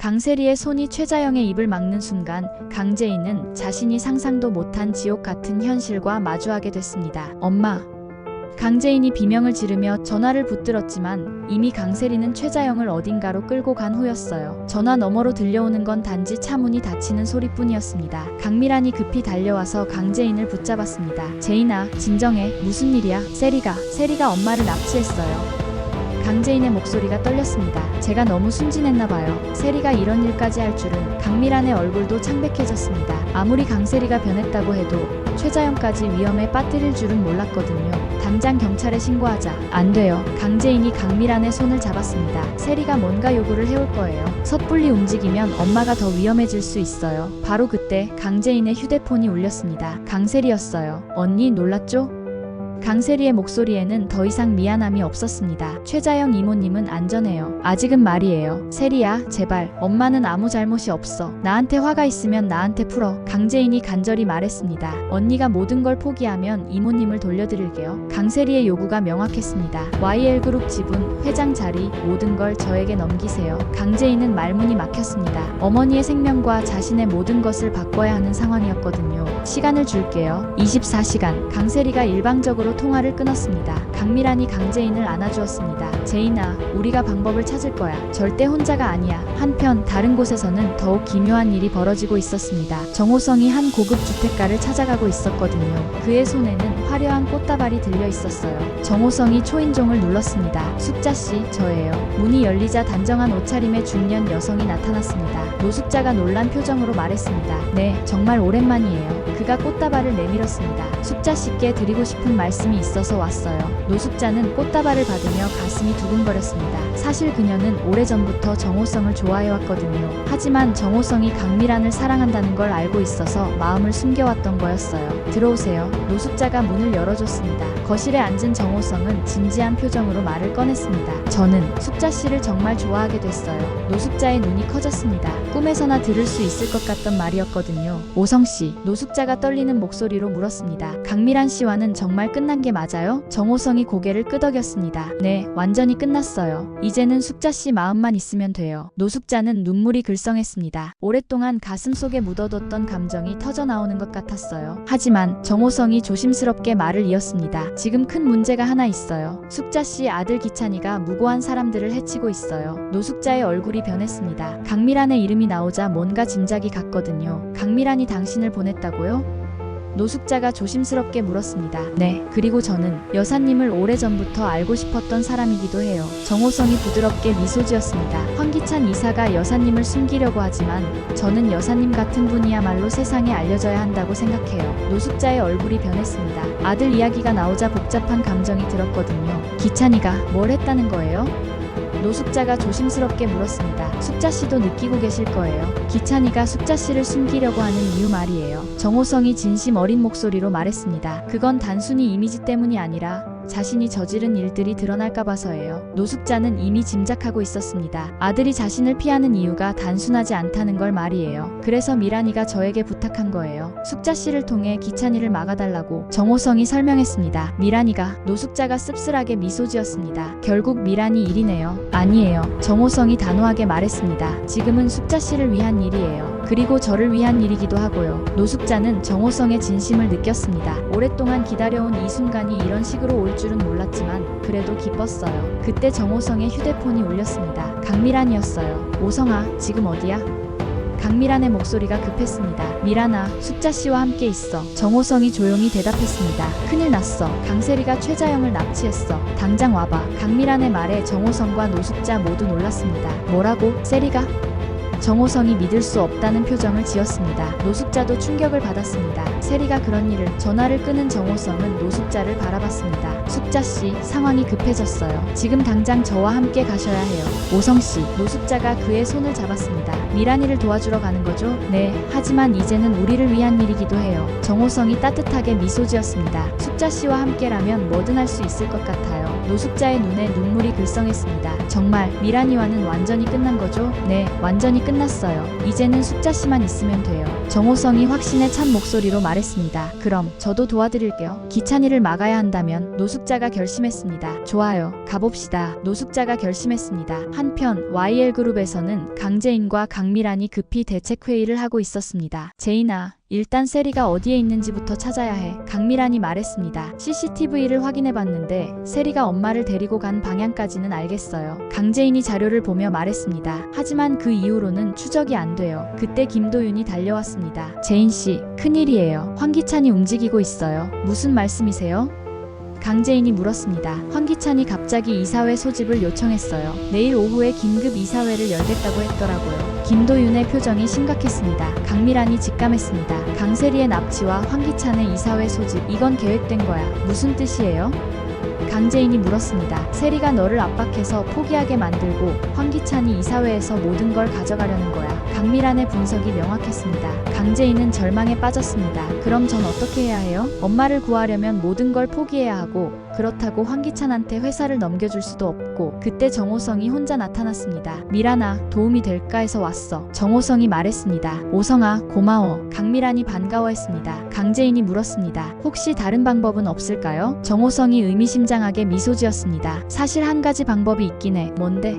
강세리의 손이 최자영의 입을 막는 순간 강재인은 자신이 상상도 못한 지옥 같은 현실과 마주하게 됐습니다. 엄마. 강재인이 비명을 지르며 전화를 붙들었지만 이미 강세리는 최자영을 어딘가로 끌고 간 후였어요. 전화 너머로 들려오는 건 단지 차문이 닫히는 소리뿐이었습니다. 강미란이 급히 달려와서 강재인을 붙잡았습니다. 재인아, 진정해. 무슨 일이야? 세리가 엄마를 납치했어요. 강재인의 목소리가 떨렸습니다. 제가 너무 순진했나봐요. 세리가 이런 일까지 할 줄은. 강미란의 얼굴도 창백해졌습니다. 아무리 강세리가 변했다고 해도 최자영까지 위험에 빠뜨릴 줄은 몰랐거든요. 당장 경찰에 신고하자. 안 돼요. 강재인이 강미란의 손을 잡았습니다. 세리가 뭔가 요구를 해올 거예요. 섣불리 움직이면 엄마가 더 위험해질 수 있어요. 바로 그때 강재인의 휴대폰이 울렸습니다. 강세리였어요. 언니 놀랐죠? 강세리의 목소리에는 더 이상 미안함이 없었습니다. 최자영 이모님은 안전해요. 아직은 말이에요. 세리야, 제발. 엄마는 아무 잘못이 없어. 나한테 화가 있으면 나한테 풀어. 강재인이 간절히 말했습니다. 언니가 모든 걸 포기하면 이모님을 돌려드릴게요. 강세리의 요구가 명확했습니다. YL그룹 지분, 회장 자리, 모든 걸 저에게 넘기세요. 강재인은 말문이 막혔습니다. 어머니의 생명과 자신의 모든 것을 바꿔야 하는 상황이었거든요. 시간을 줄게요. 24시간. 강세리가 일방적으로 통화를 끊었습니다. 강미란이 강재인을 안아주었습니다. 재인아, 우리가 방법을 찾을 거야. 절대 혼자가 아니야. 한편 다른 곳에서는 더욱 기묘한 일이 벌어지고 있었습니다. 정호성이 한 고급 주택가를 찾아가고 있었거든요. 그의 손에는 화려한 꽃다발이 들려 있었어요. 정호성이 초인종을 눌렀습니다. 숙자씨, 저예요. 문이 열리자 단정한 옷차림의 중년 여성이 나타났습니다. 노숙자가 놀란 표정으로 말했습니다. 네, 정말 오랜만이에요. 그가 꽃다발을 내밀었습니다. 숙자씨께 드리고 싶은 말씀이 있어서 왔어요. 노숙자는 꽃다발을 받으며 가슴이 두근거렸습니다. 사실 그녀는 오래전부터 정호성을 좋아해왔거든요. 하지만 정호성이 강미란을 사랑한다는 걸 알고 있어서 마음을 숨겨왔던 거였어요. 들어오세요. 노숙자가 문을 열어줬습니다. 거실에 앉은 정호성은 진지한 표정으로 말을 꺼냈습니다. 저는 숙자씨를 정말 좋아하게 됐어요. 노숙자의 눈이 커졌습니다. 꿈에서나 들을 수 있을 것 같던 말이었거든요. 오성씨, 노숙자가 떨리는 목소리로 물었습니다. 강미란 씨와는 정말 끝난 게 맞아요? 정호성이 고개를 끄덕였습니다. 네, 완전히 끝났어요. 이제는 숙자씨 마음만 있으면 돼요. 노숙자는 눈물이 글썽했습니다. 오랫동안 가슴속에 묻어뒀던 감정이 터져나오는 것 같았어요. 하지만 정호성이 조심스럽게 말을 이었습니다. 지금 큰 문제가 하나 있어요. 숙자씨 아들 기찬이가 무고한 사람들을 해치고 있어요. 노숙자의 얼굴이 변했습니다. 강미란의 이름이 나오자 뭔가 짐작이 갔거든요. 강미란이 당신을 보냈다고요? 노숙자가 조심스럽게 물었습니다. 네, 그리고 저는 여사님을 오래전부터 알고 싶었던 사람이기도 해요. 정호성이 부드럽게 미소 지었습니다. 황기찬 이사가 여사님을 숨기려고 하지만 저는 여사님 같은 분이야말로 세상에 알려져야 한다고 생각해요. 노숙자의 얼굴이 변했습니다. 아들 이야기가 나오자 복잡한 감정이 들었거든요. 기찬이가 뭘 했다는 거예요? 노숙자가 조심스럽게 물었습니다. 숙자씨도 느끼고 계실 거예요. 기찬이가 숙자씨를 숨기려고 하는 이유 말이에요. 정호성이 진심 어린 목소리로 말했습니다. 그건 단순히 이미지 때문이 아니라 자신이 저지른 일들이 드러날까 봐서예요. 노숙자는 이미 짐작하고 있었습니다. 아들이 자신을 피하는 이유가 단순하지 않다는 걸 말이에요. 그래서 미란이가 저에게 부탁한 거예요. 숙자씨를 통해 기찬이를 막아달라고. 정호성이 설명했습니다. 미란이가. 노숙자가 씁쓸하게 미소 지었습니다. 결국 미란이 일이네요. 아니에요. 정호성이 단호하게 말했습니다. 지금은 숙자씨를 위한 일이에요. 그리고 저를 위한 일이기도 하고요. 노숙자는 정호성의 진심을 느꼈습니다. 오랫동안 기다려온 이 순간이 이런 식으로 올 줄은 몰랐지만 그래도 기뻤어요. 그때 정호성의 휴대폰이 울렸습니다. 강미란이었어요. 오성아, 지금 어디야? 강미란의 목소리가 급했습니다. 미란아, 숙자씨와 함께 있어. 정호성이 조용히 대답했습니다. 큰일 났어. 강세리가 최자영을 납치했어. 당장 와봐. 강미란의 말에 정호성과 노숙자 모두 놀랐습니다. 뭐라고? 세리가? 정호성이 믿을 수 없다는 표정을 지었습니다. 노숙자도 충격을 받았습니다. 세리가 그런 일을. 전화를 끄는 정호성은 노숙자를 바라봤습니다. 숙자씨, 상황이 급해졌어요. 지금 당장 저와 함께 가셔야 해요. 오성씨. 노숙자가 그의 손을 잡았습니다. 미란이를 도와주러 가는 거죠? 네, 하지만 이제는 우리를 위한 일이기도 해요. 정호성이 따뜻하게 미소 지었습니다. 숙자씨와 함께라면 뭐든 할 수 있을 것 같아요. 노숙자의 눈에 눈물이 글썽했습니다. 정말 미란이와는 완전히 끝난 거죠? 네, 완전히 끝났어요. 이제는 숙자씨만 있으면 돼요. 정호성이 확신에 찬 목소리로 말했습니다. 그럼 저도 도와드릴게요. 기찬이를 막아야 한다면 노숙자가 결심했습니다. 좋아요. 가봅시다. 노숙자가 결심했습니다. 한편 YL그룹에서는 강재인과 강미란이 급히 대책회의를 하고 있었습니다. 제인아, 일단 세리가 어디에 있는지부터 찾아야 해. 강미란이 말했습니다. CCTV를 확인해봤는데 세리가 엄마를 데리고 간 방향까지는 알겠어요. 강재인이 자료를 보며 말했습니다. 하지만 그 이후로는 추적이 안 돼요. 그때 김도윤이 달려왔습니다. 제인씨, 큰일이에요. 황기찬이 움직이고 있어요. 무슨 말씀이세요? 강재인이 물었습니다. 황기찬이 갑자기 이사회 소집을 요청했어요. 내일 오후에 긴급 이사회를 열겠다고 했더라고요. 김도윤의 표정이 심각했습니다. 강미란이 직감했습니다. 강세리의 납치와 황기찬의 이사회 소집, 이건 계획된 거야. 무슨 뜻이에요? 강재인이 물었습니다. 세리가 너를 압박해서 포기하게 만들고 황기찬이 이사회에서 모든 걸 가져가려는 거야. 강미란의 분석이 명확했습니다. 강재인은 절망에 빠졌습니다. 그럼 전 어떻게 해야 해요? 엄마를 구하려면 모든 걸 포기해야 하고 그렇다고 황기찬한테 회사를 넘겨줄 수도 없고. 그때 정호성이 혼자 나타났습니다. 미란아, 도움이 될까 해서 왔어. 정호성이 말했습니다. 오성아, 고마워. 강미란이 반가워했습니다. 강재인이 물었습니다. 혹시 다른 방법은 없을까요? 정호성이 의미심장하게 미소 지었습니다. 사실 한 가지 방법이 있긴 해. 뭔데?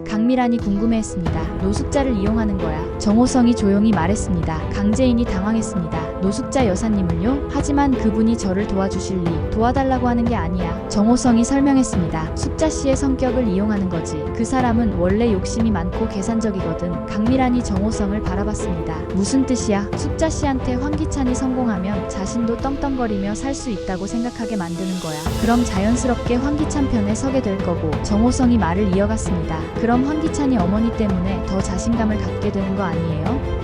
강미란이 궁금해했습니다. 노숙자를 이용하는 거야. 정호성이 조용히 말했습니다. 강재인이 당황했습니다. 노숙자 여사님을요? 하지만 그분이 저를 도와주실 리, 도와달라고 하는 게 아니야. 정호성이 설명했습니다. 숙자씨의 성격을 이용하는 거지. 그 사람은 원래 욕심이 많고 계산적이거든. 강미란이 정호성을 바라봤습니다. 무슨 뜻이야? 숙자씨한테 황기찬이 성공하면 자신도 떵떵거리며 살 수 있다고 생각하게 만드는 거야. 그럼 자연스럽게 황기찬 편에 서게 될 거고. 정호성이 말을 이어갔습니다. 그럼 황기찬이 어머니 때문에 더 자신감을 갖게 되는 거 아니에요?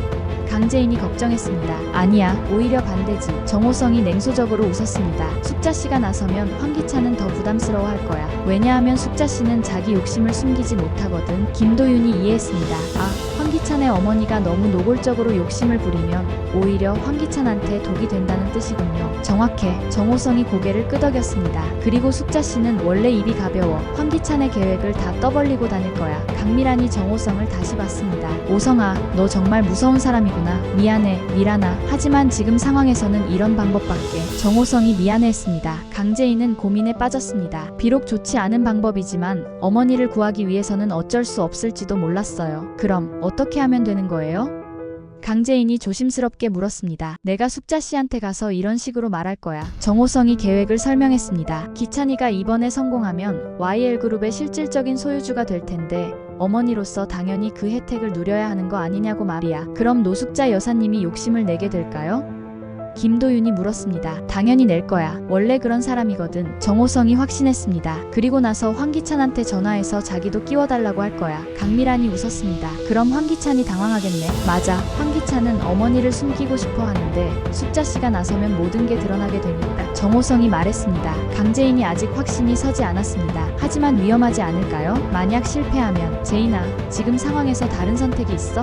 강재인이 걱정했습니다. 아니야, 오히려 반대지. 정호성이 냉소적으로 웃었습니다. 숙자씨가 나서면 황기찬은 더 부담스러워할 거야. 왜냐하면 숙자씨는 자기 욕심을 숨기지 못하거든. 김도윤이 이해했습니다. 아, 황기찬의 어머니가 너무 노골적으로 욕심을 부리면 오히려 황기찬한테 독이 된다는 뜻이군요. 정확해. 정호성이 고개를 끄덕였습니다. 그리고 숙자씨는 원래 입이 가벼워. 황기찬의 계획을 다 떠벌리고 다닐 거야. 강미란이 정호성을 다시 봤습니다. 오성아, 너 정말 무서운 사람이구나. 미안해, 미란아. 하지만 지금 상황에서는 이런 방법밖에. 정호성이 미안해했습니다. 강재인은 고민에 빠졌습니다. 비록 좋지 않은 방법이지만 어머니를 구하기 위해서는 어쩔 수 없을지도 몰랐어요. 그럼 어떻게 하면 되는 거예요? 강재인이 조심스럽게 물었습니다. 내가 숙자씨한테 가서 이런 식으로 말할 거야. 정호성이 계획을 설명했습니다. 기찬이가 이번에 성공하면 YL그룹의 실질적인 소유주가 될 텐데 어머니로서 당연히 그 혜택을 누려야 하는 거 아니냐고 말이야. 그럼 노숙자 여사님이 욕심을 내게 될까요? 김도윤이 물었습니다. 당연히 낼 거야. 원래 그런 사람이거든. 정호성이 확신했습니다. 그리고 나서 황기찬한테 전화해서 자기도 끼워달라고 할 거야. 강미란이 웃었습니다. 그럼 황기찬이 당황하겠네. 맞아. 황기찬은 어머니를 숨기고 싶어 하는데 숙자씨가 나서면 모든 게 드러나게 되니까. 정호성이 말했습니다. 강재인이 아직 확신이 서지 않았습니다. 하지만 위험하지 않을까요? 만약 실패하면. 제인아, 지금 상황에서 다른 선택이 있어?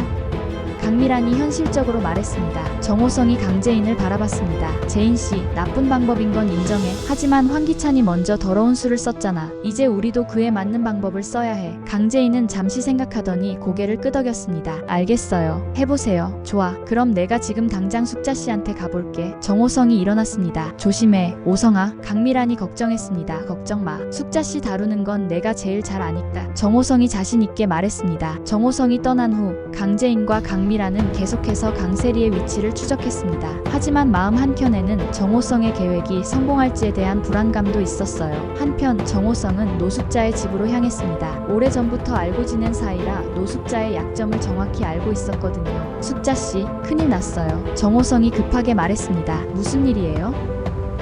강미란이 현실적으로 말했습니다. 정호성이 강재인을 바라봤습니다. 제인씨, 나쁜 방법인 건 인정해. 하지만 황기찬이 먼저 더러운 수를 썼잖아. 이제 우리도 그에 맞는 방법을 써야 해. 강재인은 잠시 생각하더니 고개를 끄덕였습니다. 알겠어요. 해보세요. 좋아. 그럼 내가 지금 당장 숙자씨한테 가볼게. 정호성이 일어났습니다. 조심해, 오성아. 강미란이 걱정했습니다. 걱정 마. 숙자씨 다루는 건 내가 제일 잘 아니까. 정호성이 자신있게 말했습니다. 정호성이 떠난 후 강재인과 강미란은 계속해서 강세리의 위치를 추적했습니다. 하지만 마음 한켠에는 정호성의 계획이 성공할지에 대한 불안감도 있었어요. 한편 정호성은 노숙자의 집으로 향했습니다. 오래전부터 알고 지낸 사이라 노숙자의 약점을 정확히 알고 있었거든요. 숙자씨, 큰일 났어요. 정호성이 급하게 말했습니다. 무슨 일이에요?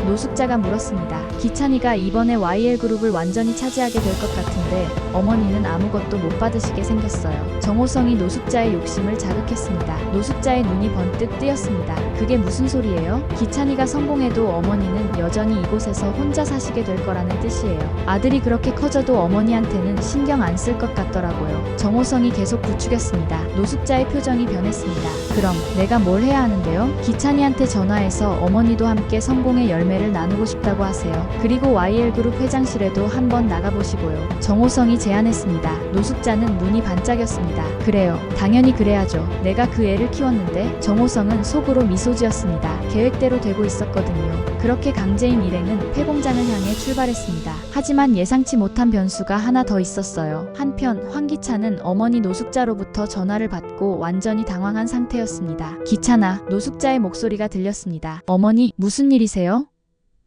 노숙자가 물었습니다. 기찬이가 이번에 YL그룹을 완전히 차지하게 될 것 같은데 어머니는 아무것도 못 받으시게 생겼어요. 정호성이 노숙자의 욕심을 자극했습니다. 노숙자의 눈이 번뜩 뜨였습니다. 그게 무슨 소리예요? 기찬이가 성공해도 어머니는 여전히 이곳에서 혼자 사시게 될 거라는 뜻이에요. 아들이 그렇게 커져도 어머니한테는 신경 안 쓸 것 같더라고요. 정호성이 계속 부추겼습니다. 노숙자의 표정이 변했습니다. 그럼 내가 뭘 해야 하는데요? 기찬이한테 전화해서 어머니도 함께 성공의 열매를 감회를 나누고 싶다고 하세요. 그리고 YL그룹 회장실에도 한번 나가보시고요. 정호성이 제안했습니다. 노숙자는 눈이 반짝였습니다. 그래요. 당연히 그래야죠. 내가 그 애를 키웠는데. 정호성은 속으로 미소 지었습니다. 계획대로 되고 있었거든요. 그렇게 강재인 일행은 폐공장을 향해 출발했습니다. 하지만 예상치 못한 변수가 하나 더 있었어요. 한편 황기찬은 어머니 노숙자로부터 전화를 받고 완전히 당황한 상태였습니다. 기찬아, 노숙자의 목소리가 들렸습니다. 어머니, 무슨 일이세요?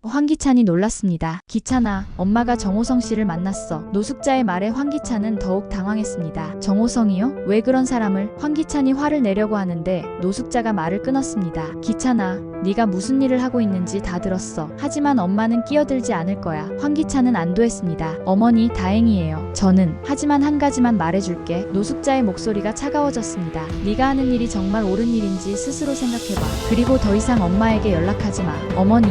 황기찬이 놀랐습니다. 기찬아, 엄마가 정호성 씨를 만났어. 노숙자의 말에 황기찬은 더욱 당황했습니다. 정호성이요? 왜 그런 사람을? 황기찬이 화를 내려고 하는데 노숙자가 말을 끊었습니다. 기찬아, 네가 무슨 일을 하고 있는지 다 들었어. 하지만 엄마는 끼어들지 않을 거야. 황기찬은 안도했습니다. 어머니, 다행이에요. 하지만 한 가지만 말해줄게. 노숙자의 목소리가 차가워졌습니다. 네가 하는 일이 정말 옳은 일인지 스스로 생각해봐. 그리고 더 이상 엄마에게 연락하지 마. 어머니.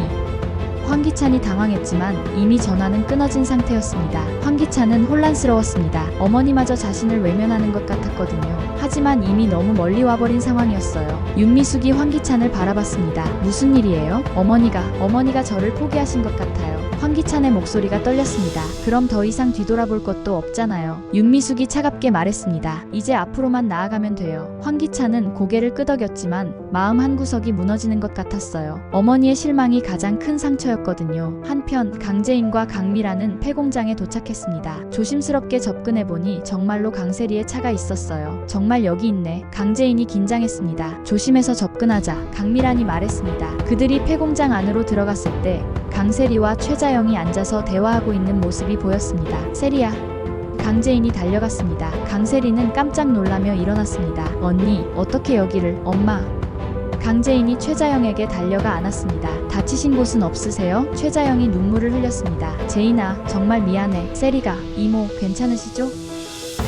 황기찬이 당황했지만 이미 전화는 끊어진 상태였습니다. 황기찬은 혼란스러웠습니다. 어머니마저 자신을 외면하는 것 같았거든요. 하지만 이미 너무 멀리 와버린 상황이었어요. 윤미숙이 황기찬을 바라봤습니다. 무슨 일이에요? 어머니가 저를 포기하신 것 같아요. 황기찬의 목소리가 떨렸습니다. 그럼 더 이상 뒤돌아볼 것도 없잖아요. 윤미숙이 차갑게 말했습니다. 이제 앞으로만 나아가면 돼요. 황기찬은 고개를 끄덕였지만 마음 한구석이 무너지는 것 같았어요. 어머니의 실망이 가장 큰 상처였거든요. 한편 강재인과 강미라는 폐공장에 도착했습니다. 조심스럽게 접근해보니 정말로 강세리의 차가 있었어요. 정말 여기 있네. 강재인이 긴장했습니다. 조심해서 접근하자. 강미란이 말했습니다. 그들이 폐공장 안으로 들어갔을 때 강세리와 최자영이 앉아서 대화하고 있는 모습이 보였습니다. 세리야. 강재인이 달려갔습니다. 강세리는 깜짝 놀라며 일어났습니다. 언니, 어떻게 여기를? 엄마. 강재인이 최자영에게 달려가 안았습니다. 다치신 곳은 없으세요? 최자영이 눈물을 흘렸습니다. 제인아, 정말 미안해. 세리가, 이모, 괜찮으시죠?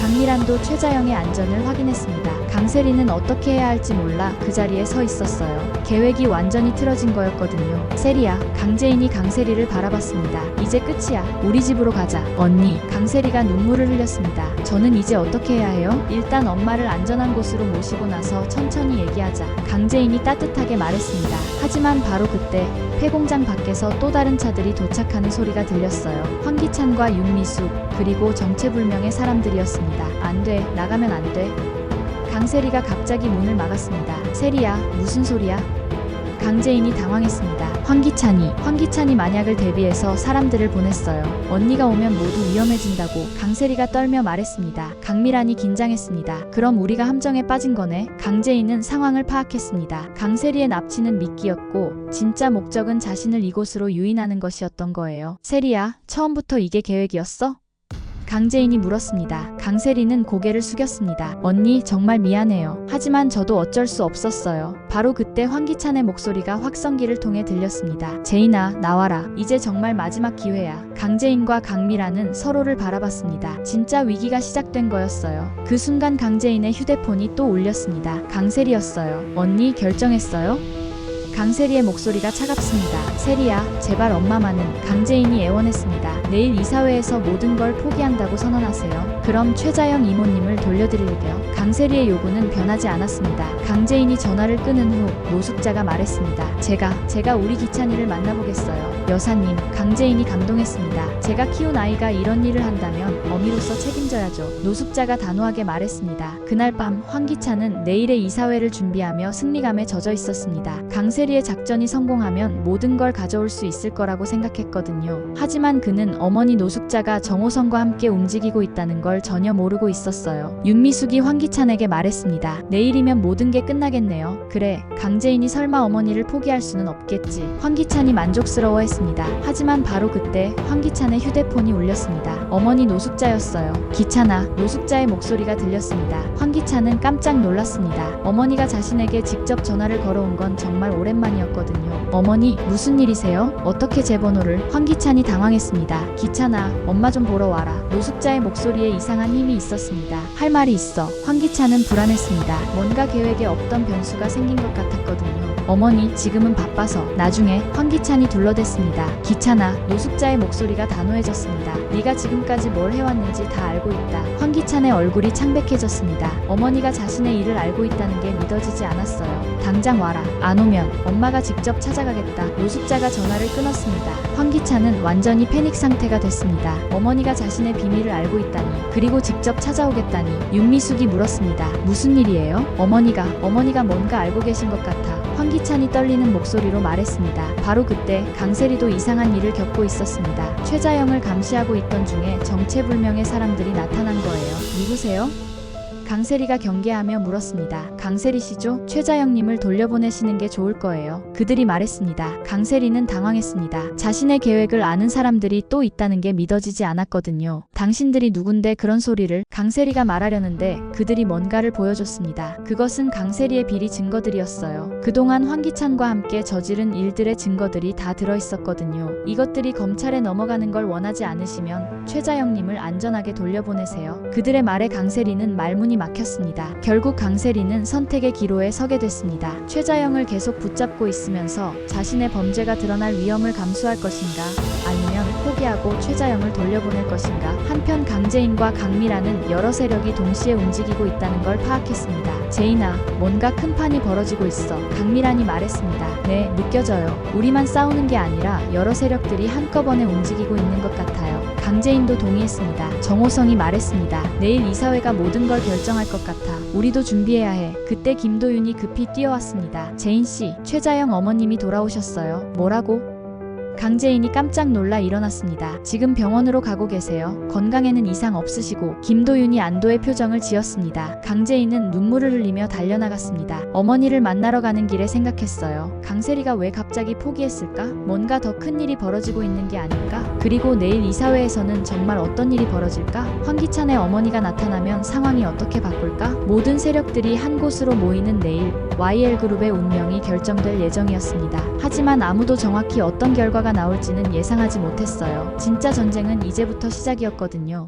강미란도 최자영의 안전을 확인했습니다. 강세리는 어떻게 해야 할지 몰라 그 자리에 서 있었어요. 계획이 완전히 틀어진 거였거든요. 세리야, 강재인이 강세리를 바라봤습니다. 이제 끝이야. 우리 집으로 가자. 언니, 강세리가 눈물을 흘렸습니다. 저는 이제 어떻게 해야 해요? 일단 엄마를 안전한 곳으로 모시고 나서 천천히 얘기하자. 강재인이 따뜻하게 말했습니다. 하지만 바로 그때 폐공장 밖에서 또 다른 차들이 도착하는 소리가 들렸어요. 황기찬과 윤미숙, 그리고 정체불명의 사람들이었습니다. 안 돼, 나가면 안 돼. 강세리가 갑자기 문을 막았습니다. 세리야, 무슨 소리야? 강재인이 당황했습니다. 황기찬이 만약을 대비해서 사람들을 보냈어요. 언니가 오면 모두 위험해진다고 강세리가 떨며 말했습니다. 강미란이 긴장했습니다. 그럼 우리가 함정에 빠진 거네. 강재인은 상황을 파악했습니다. 강세리의 납치는 미끼였고 진짜 목적은 자신을 이곳으로 유인하는 것이었던 거예요. 세리야, 처음부터 이게 계획이었어? 강재인이 물었습니다. 강세리는 고개를 숙였습니다. 언니, 정말 미안해요. 하지만 저도 어쩔 수 없었어요. 바로 그때 황기찬의 목소리가 확성기를 통해 들렸습니다. 제인아, 나와라. 이제 정말 마지막 기회야. 강재인과 강미라는 서로를 바라봤습니다. 진짜 위기가 시작된 거였어요. 그 순간 강재인의 휴대폰이 또 울렸습니다. 강세리였어요. 언니, 결정했어요? 강세리의 목소리가 차갑습니다. 세리야, 제발 엄마만은. 강재인이 애원했습니다. 내일 이사회에서 모든 걸 포기한다고 선언하세요. 그럼 최자영 이모님을 돌려드릴게요. 강세리의 요구는 변하지 않았습니다. 강재인이 전화를 끊은 후 노숙자가 말했습니다. 제가 우리 기찬이를 만나보겠어요. 여사님. 강재인이 감동했습니다. 제가 키운 아이가 이런 일을 한다면 어미로서 책임져야죠. 노숙자가 단호하게 말했습니다. 그날 밤 황기찬은 내일의 이사회를 준비하며 승리감에 젖어 있었습니다. 강세리의 작전이 성공하면 모든 걸 가져올 수 있을 거라고 생각했거든요. 하지만 그는 어머니 노숙자가 정호성과 함께 움직이고 있다는 걸 전혀 모르고 있었어요. 윤미숙이 황기찬에게 말했습니다. 내일이면 모든 게 끝나겠네요. 그래, 강재인이 설마 어머니를 포기할 수는 없겠지. 황기찬이 만족스러워했습니다. 하지만 바로 그때 황기찬의 휴대폰이 울렸습니다. 어머니 노숙자였어요. 기찬아. 노숙자의 목소리가 들렸습니다. 황기찬은 깜짝 놀랐습니다. 어머니가 자신에게 직접 전화를 걸어온 건 정말 오랜만이었거든요. 어머니, 무슨 일이세요? 어떻게 제 번호를? 황기찬이 당황했습니다. 기찬아, 엄마 좀 보러 와라. 노숙자의 목소리에 이상 이상한 힘이 있었습니다. 할 말이 있어 황기찬은 불안했습니다. 뭔가 계획에 없던 변수가 생긴 것 같았거든요. 어머니, 지금은 바빠서. 나중에 황기찬이 둘러댔습니다. 기찬아, 노숙자의 목소리가 단호해졌습니다. 네가 지금까지 뭘 해왔는지 다 알고 있다. 황기찬의 얼굴이 창백해졌습니다. 어머니가 자신의 일을 알고 있다는 게 믿어지지 않았어요. 당장 와라. 안 오면 엄마가 직접 찾아가겠다. 노숙자가 전화를 끊었습니다. 황기찬은 완전히 패닉 상태가 됐습니다. 어머니가 자신의 비밀을 알고 있다니, 그리고 직접 찾아오겠다니. 윤미숙이 물었습니다. 무슨 일이에요? 어머니가 뭔가 알고 계신 것 같아. 황기찬이 떨리는 목소리로 말했습니다. 바로 그때 강세리도 이상한 일을 겪고 있었습니다. 최자영을 감시하고 있던 중에 정체불명의 사람들이 나타난 거예요. 누구세요? 강세리가 경계하며 물었습니다. 강세리 씨죠? 최자영님을 돌려보내시는 게 좋을 거예요. 그들이 말했습니다. 강세리는 당황했습니다. 자신의 계획을 아는 사람들이 또 있다는 게 믿어지지 않았거든요. 당신들이 누군데 그런 소리를? 강세리가 말하려는데 그들이 뭔가를 보여줬습니다. 그것은 강세리의 비리 증거들이었어요. 그동안 황기찬과 함께 저지른 일들의 증거들이 다 들어있었거든요. 이것들이 검찰에 넘어가는 걸 원하지 않으시면 최자영님을 안전하게 돌려보내세요. 그들의 말에 강세리는 말문이 막혔습니다. 결국 강세리는 선택의 기로에 서게 됐습니다. 최자영을 계속 붙잡고 있으면서 자신의 범죄가 드러날 위험을 감수할 것인가, 아니면 포기하고 최자영을 돌려보낼 것인가. 한편 강재인과 강미라는 여러 세력이 동시에 움직이고 있다는 걸 파악했습니다. 제인아, 뭔가 큰 판이 벌어지고 있어. 강미란이 말했습니다. 네, 느껴져요. 우리만 싸우는 게 아니라 여러 세력들이 한꺼번에 움직이고 있는 것 같아요. 강재인도 동의했습니다. 정호성이 말했습니다. 내일 이사회가 모든 걸 결정할 것 같아. 우리도 준비해야 해. 그때 김도윤이 급히 뛰어왔습니다. 제인씨, 최자영 어머님이 돌아오셨어요. 뭐라고? 강재인이 깜짝 놀라 일어났습니다. 지금 병원으로 가고 계세요. 건강에는 이상 없으시고. 김도윤이 안도의 표정을 지었습니다. 강재인은 눈물을 흘리며 달려나갔습니다. 어머니를 만나러 가는 길에 생각했어요. 강세리가 왜 갑자기 포기했을까? 뭔가 더 큰 일이 벌어지고 있는 게 아닐까? 그리고 내일 이사회에서는 정말 어떤 일이 벌어질까? 황기찬의 어머니가 나타나면 상황이 어떻게 바꿀까? 모든 세력들이 한 곳으로 모이는 내일, YL그룹의 운명이 결정될 예정이었습니다. 하지만 아무도 정확히 어떤 결과가 나올지는 예상하지 못했어요. 진짜 전쟁은 이제부터 시작이었거든요.